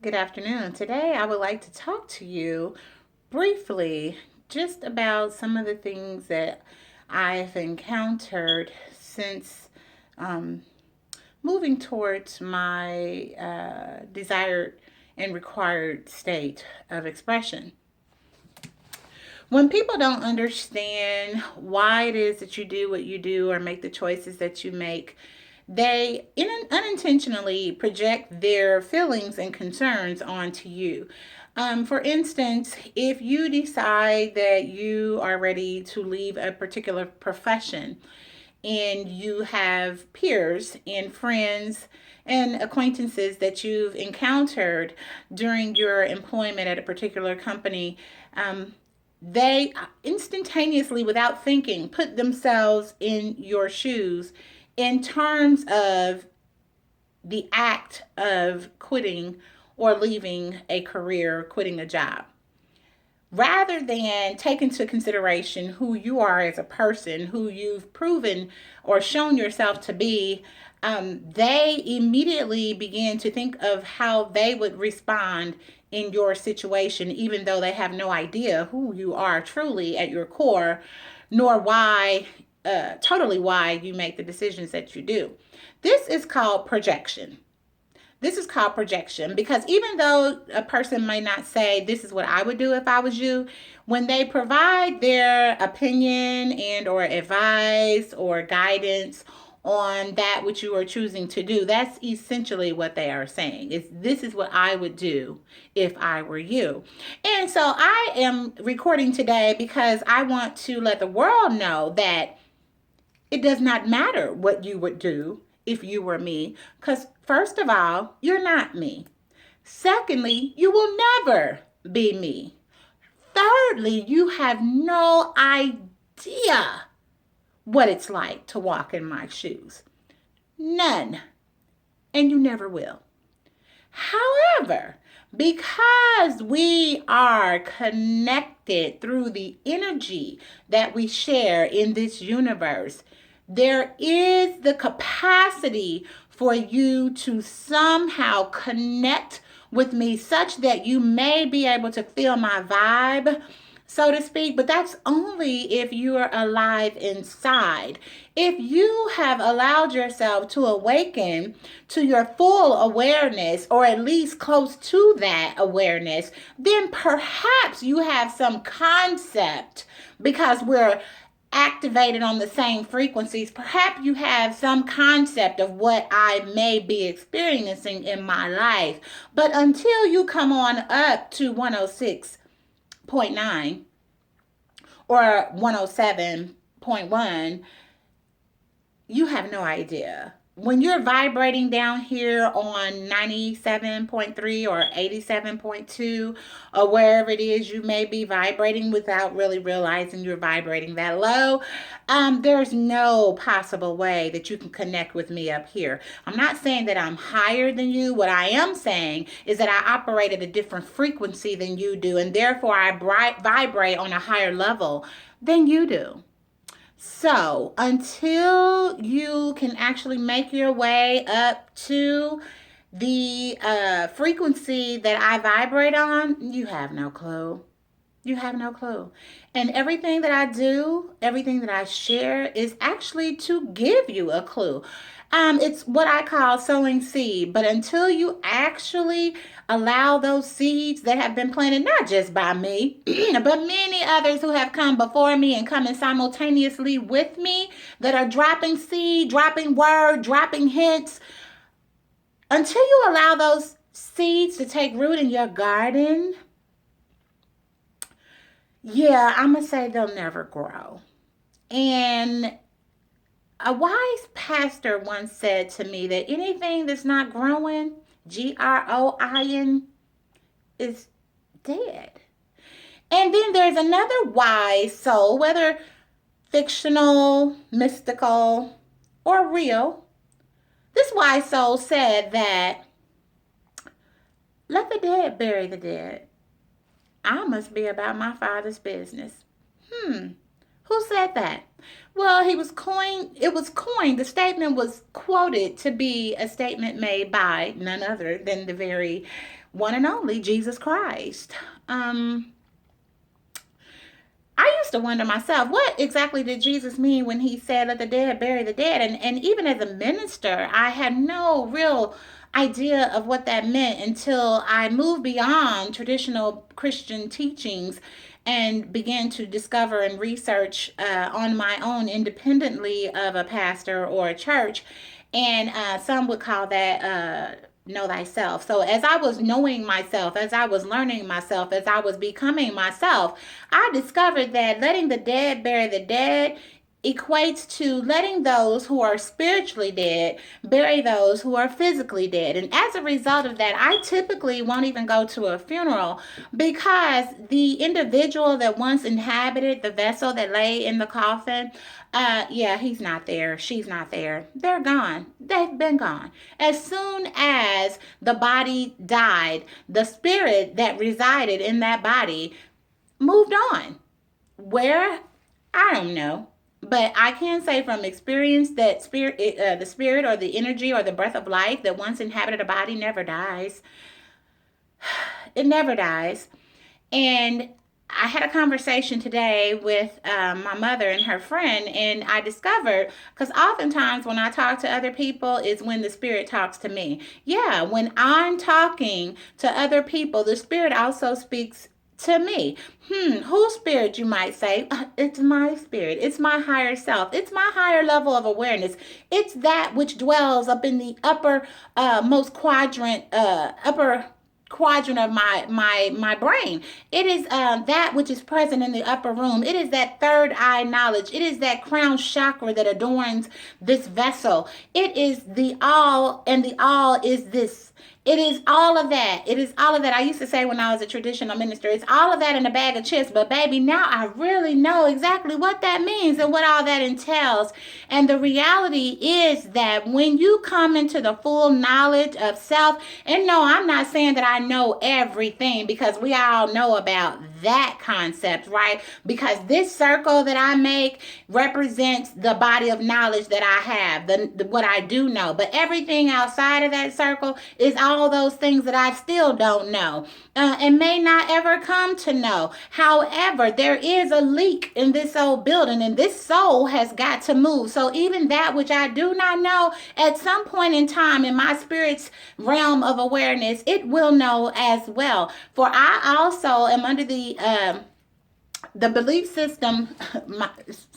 Good afternoon. Today, I would like to talk to you briefly just about some of the things that I've encountered since um, moving towards my desired and required state of expression. When people don't understand why it is that you do what you do or make the choices that you make, they unintentionally project their feelings and concerns onto you. For instance, if you decide that you are ready to leave a particular profession and you have peers and friends and acquaintances that you've encountered during your employment at a particular company, they instantaneously, without thinking, put themselves in your shoes in terms of the act of quitting or leaving a career, quitting a job. Rather than take into consideration who you are as a person, who you've proven or shown yourself to be, they immediately begin to think of how they would respond in your situation, even though they have no idea who you are truly at your core, nor totally why you make the decisions that you do. This is called projection. This is called projection because even though a person may not say this is what I would do if I was you, when they provide their opinion and or advice or guidance on that which you are choosing to do, that's essentially what they are saying. Is this is what I would do if I were you. And so I am recording today because I want to let the world know that it does not matter what you would do if you were me, because first of all, you're not me. Secondly, you will never be me. Thirdly, you have no idea what it's like to walk in my shoes. None. And you never will. However, because we are connected through the energy that we share in this universe, there is the capacity for you to somehow connect with me such that you may be able to feel my vibe, so to speak, but that's only if you are alive inside. If you have allowed yourself to awaken to your full awareness, or at least close to that awareness, then perhaps you have some concept because we're activated on the same frequencies. Perhaps you have some concept of what I may be experiencing in my life. But until you come on up to 106.9 or 107.1, you have no idea. When you're vibrating down here on 97.3 or 87.2 or wherever it is you may be vibrating without really realizing you're vibrating that low, there's no possible way that you can connect with me up here. I'm not saying that I'm higher than you. What I am saying is that I operate at a different frequency than you do, and therefore I vibrate on a higher level than you do. So, until you can actually make your way up to the frequency that I vibrate on, you have no clue. You have no clue. And everything that I do, everything that I share is actually to give you a clue. It's what I call sowing seed. But until you actually allow those seeds that have been planted, not just by me, but many others who have come before me and coming simultaneously with me that are dropping seed, dropping word, dropping hints, until you allow those seeds to take root in your garden, yeah, I'm going to say they'll never grow. And a wise pastor once said to me that anything that's not growing, GROIN, is dead. And then there's another wise soul, whether fictional, mystical, or real. This wise soul said that let the dead bury the dead. I must be about my father's business. Hmm. Who said that? Well, it was coined, the statement was quoted to be a statement made by none other than the very one and only Jesus Christ. Um, I used to wonder myself, what exactly did Jesus mean when he said, let the dead bury the dead? And even as a minister, I had no real idea of what that meant until I moved beyond traditional Christian teachings and began to discover and research on my own independently of a pastor or a church. And some would call that know thyself. So as I was knowing myself, as I was learning myself, as I was becoming myself, I discovered that letting the dead bury the dead equates to letting those who are spiritually dead bury those who are physically dead. And as a result of that, I typically won't even go to a funeral because the individual that once inhabited the vessel that lay in the coffin, yeah, he's not there. She's not there. They're gone. They've been gone. As soon as the body died, the spirit that resided in that body moved on. Where? I don't know. But I can say from experience that the spirit or the energy or the breath of life that once inhabited a body never dies. It never dies. And I had a conversation today with my mother and her friend, and I discovered, because oftentimes when I talk to other people is when the spirit talks to me. Yeah, when I'm talking to other people, the spirit also speaks to me. Whose spirit, you might say? It's my spirit. It's my higher self. It's my higher level of awareness. It's that which dwells up in the upper most upper quadrant of my brain. It is that which is present in the upper room. It is that third eye knowledge. It is that crown chakra that adorns this vessel. It is the all, and the all is this. It is all of that. It is all of that. I used to say when I was a traditional minister, it's all of that in a bag of chips. But baby, now I really know exactly what that means and what all that entails. And the reality is that when you come into the full knowledge of self, and no, I'm not saying that I know everything, because we all know about that concept, right? Because this circle that I make represents the body of knowledge that I have, what I do know. But everything outside of that circle is all those things that I still don't know and may not ever come to know. However, there is a leak in this old building, and this soul has got to move. So even that which I do not know, at some point in time in my spirit's realm of awareness, it will know as well. For I also am under the belief system,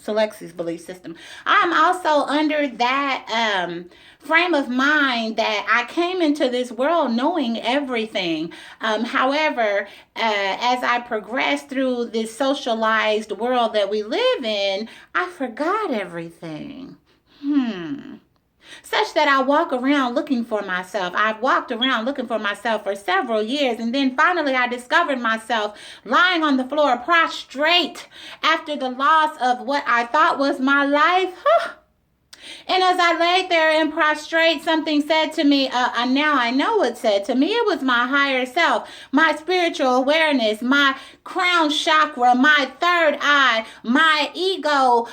CeleXy's belief system. I'm also under that frame of mind that I came into this world knowing everything. However, as I progressed through this socialized world that we live in, I forgot everything. Such that I walk around looking for myself. I've walked around looking for myself for several years, and then finally I discovered myself lying on the floor prostrate after the loss of what I thought was my life. And as I laid there in prostrate, something said to me, now I know what said to me. It was my higher self, my spiritual awareness, my crown chakra, my third eye, my ego,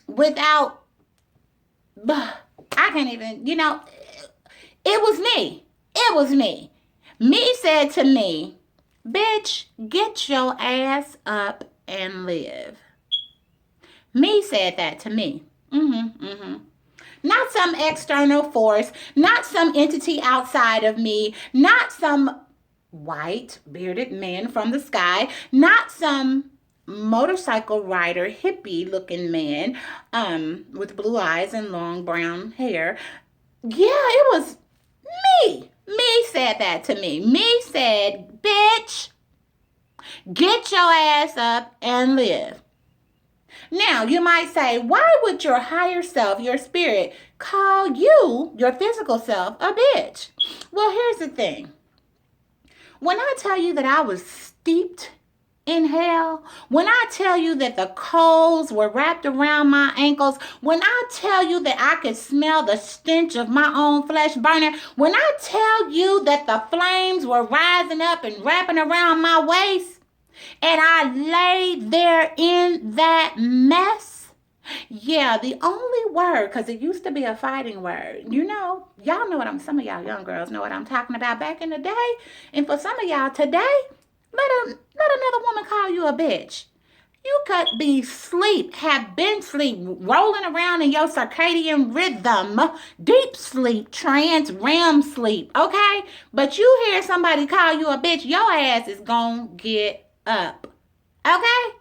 without... I can't even, it was me. It was me. Me said to me, bitch, get your ass up and live. Me said that to me. Not some external force, not some entity outside of me, not some white bearded man from the sky, not some motorcycle rider, hippie looking man with blue eyes and long brown hair. Yeah, it was me. Me said that to me. Me said, bitch, get your ass up and live. Now, you might say, why would your higher self, your spirit, call you, your physical self, a bitch? Well, here's the thing. When I tell you that I was steeped in hell, when I tell you that the coals were wrapped around my ankles, when I tell you that I could smell the stench of my own flesh burning, when I tell you that the flames were rising up and wrapping around my waist, and I laid there in that mess. Yeah, the only word, because it used to be a fighting word. Y'all know some of y'all young girls know what I'm talking about back in the day. And for some of y'all today, let another woman call you a bitch. You could be sleep, have been sleep, rolling around in your circadian rhythm, deep sleep, trance, REM sleep, okay? But you hear somebody call you a bitch, your ass is gonna get up, okay?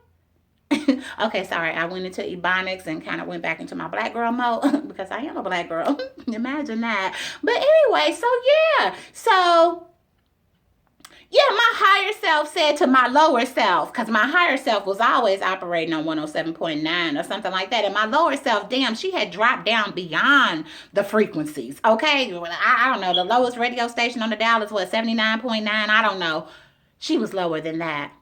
Okay, sorry, I went into ebonics and kind of went back into my black girl mode because I am a black girl. Imagine that. But anyway, so my higher self said to my lower self, because my higher self was always operating on 107.9 or something like that. And my lower self, damn, she had dropped down beyond the frequencies. Okay. I don't know. The lowest radio station on the dial is what, 79.9? I don't know. She was lower than that.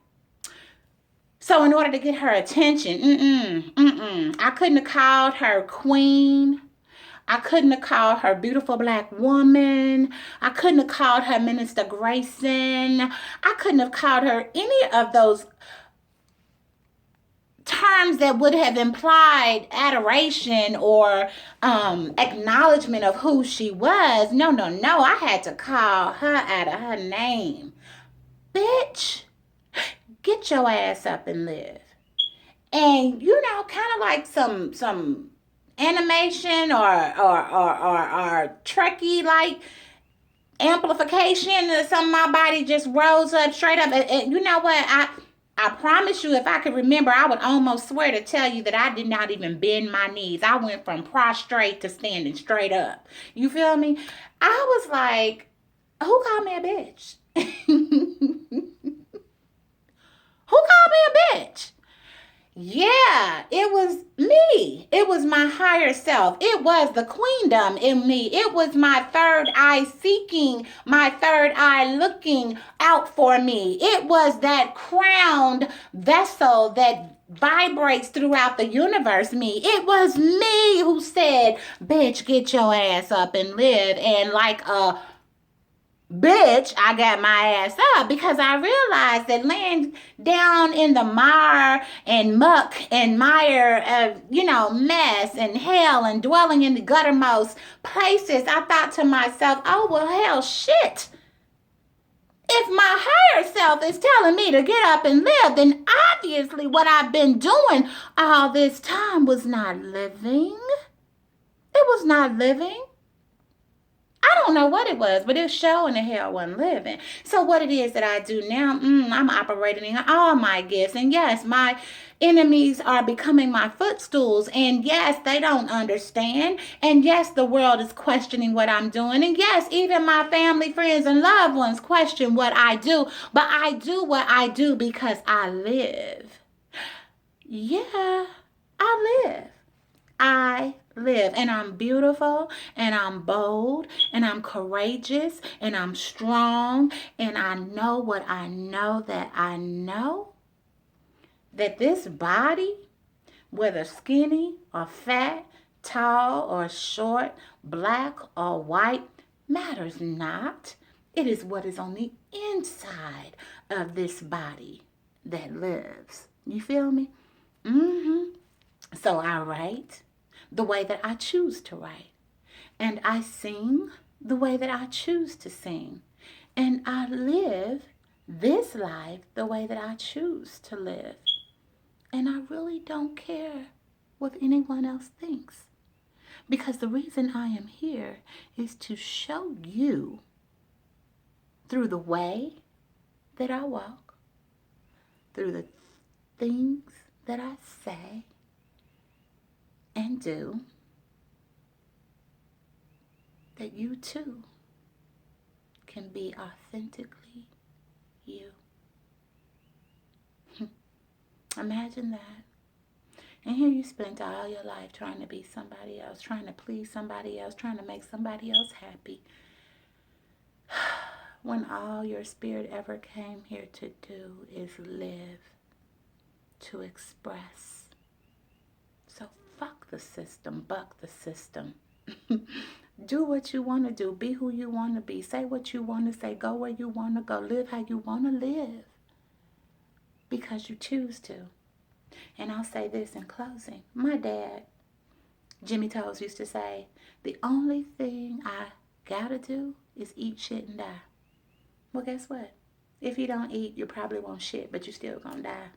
So in order to get her attention, I couldn't have called her queen. I couldn't have called her beautiful black woman. I couldn't have called her Minister Grayson. I couldn't have called her any of those terms that would have implied adoration or acknowledgement of who she was. No. I had to call her out of her name. Bitch, get your ass up and live. And kind of like some animation or Trekkie like amplification or something. My body just rose up straight up. And you know what? I promise you, if I could remember, I would almost swear to tell you that I did not even bend my knees. I went from prostrate to standing straight up. You feel me? I was like, who called me a bitch? Who called me a bitch? Yeah, it was me. It was my higher self. It was the queendom in me. It was my third eye seeking, my third eye looking out for me. It was that crowned vessel that vibrates throughout the universe me. It was me who said, bitch, get your ass up and live. And like a bitch, I got my ass up because I realized that laying down in the mire and muck and mire of, mess and hell and dwelling in the guttermost places, I thought to myself, oh, well, hell, shit. If my higher self is telling me to get up and live, then obviously what I've been doing all this time was not living. It was not living. I don't know what it was, but it was showing the hell wasn't living. So what it is that I do now, I'm operating in all my gifts. And yes, my enemies are becoming my footstools. And yes, they don't understand. And yes, the world is questioning what I'm doing. And yes, even my family, friends, and loved ones question what I do. But I do what I do because I live. Yeah, I live. I live, and I'm beautiful, and I'm bold, and I'm courageous, and I'm strong, and I know what I know that I know that this body, whether skinny or fat, tall or short, black or white, matters not. It is what is on the inside of this body that lives. You feel me? So I write the way that I choose to write. And I sing the way that I choose to sing. And I live this life the way that I choose to live. And I really don't care what anyone else thinks. Because the reason I am here is to show you through the way that I walk, through the things that I say and do, that you too can be authentically you. Imagine that. And here you spent all your life trying to be somebody else, trying to please somebody else, trying to make somebody else happy. When all your spirit ever came here to do is live, to express. So fuck the system, buck the system. Do what you want to do. Be who you want to be. Say what you want to say. Go where you want to go. Live how you want to live. because you choose to. And I'll say this in closing. My dad, Jimmy Toes, used to say, the only thing I gotta do is eat, shit, and die. Well, guess what? If you don't eat, you probably won't shit, but you still gonna die.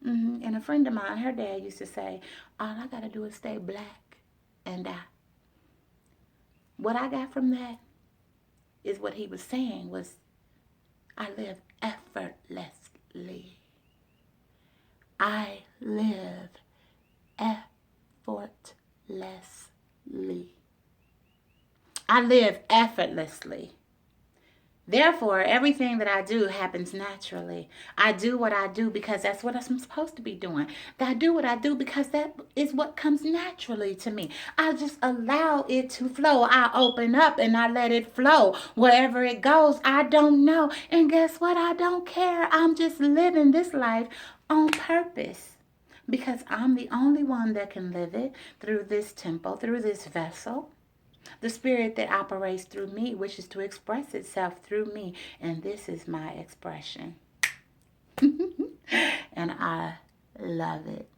And a friend of mine, her dad used to say, all I gotta do is stay black and die. What I got from that is what he was saying was, I live effortlessly. I live effortlessly. I live effortlessly. Therefore, everything that I do happens naturally. I do what I do because that's what I'm supposed to be doing. I do what I do because that is what comes naturally to me. I just allow it to flow. I open up and I let it flow. Wherever it goes, I don't know. And guess what? I don't care. I'm just living this life on purpose. Because I'm the only one that can live it through this temple, through this vessel. The spirit that operates through me wishes to express itself through me, and this is my expression. And I love it.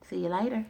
See you later.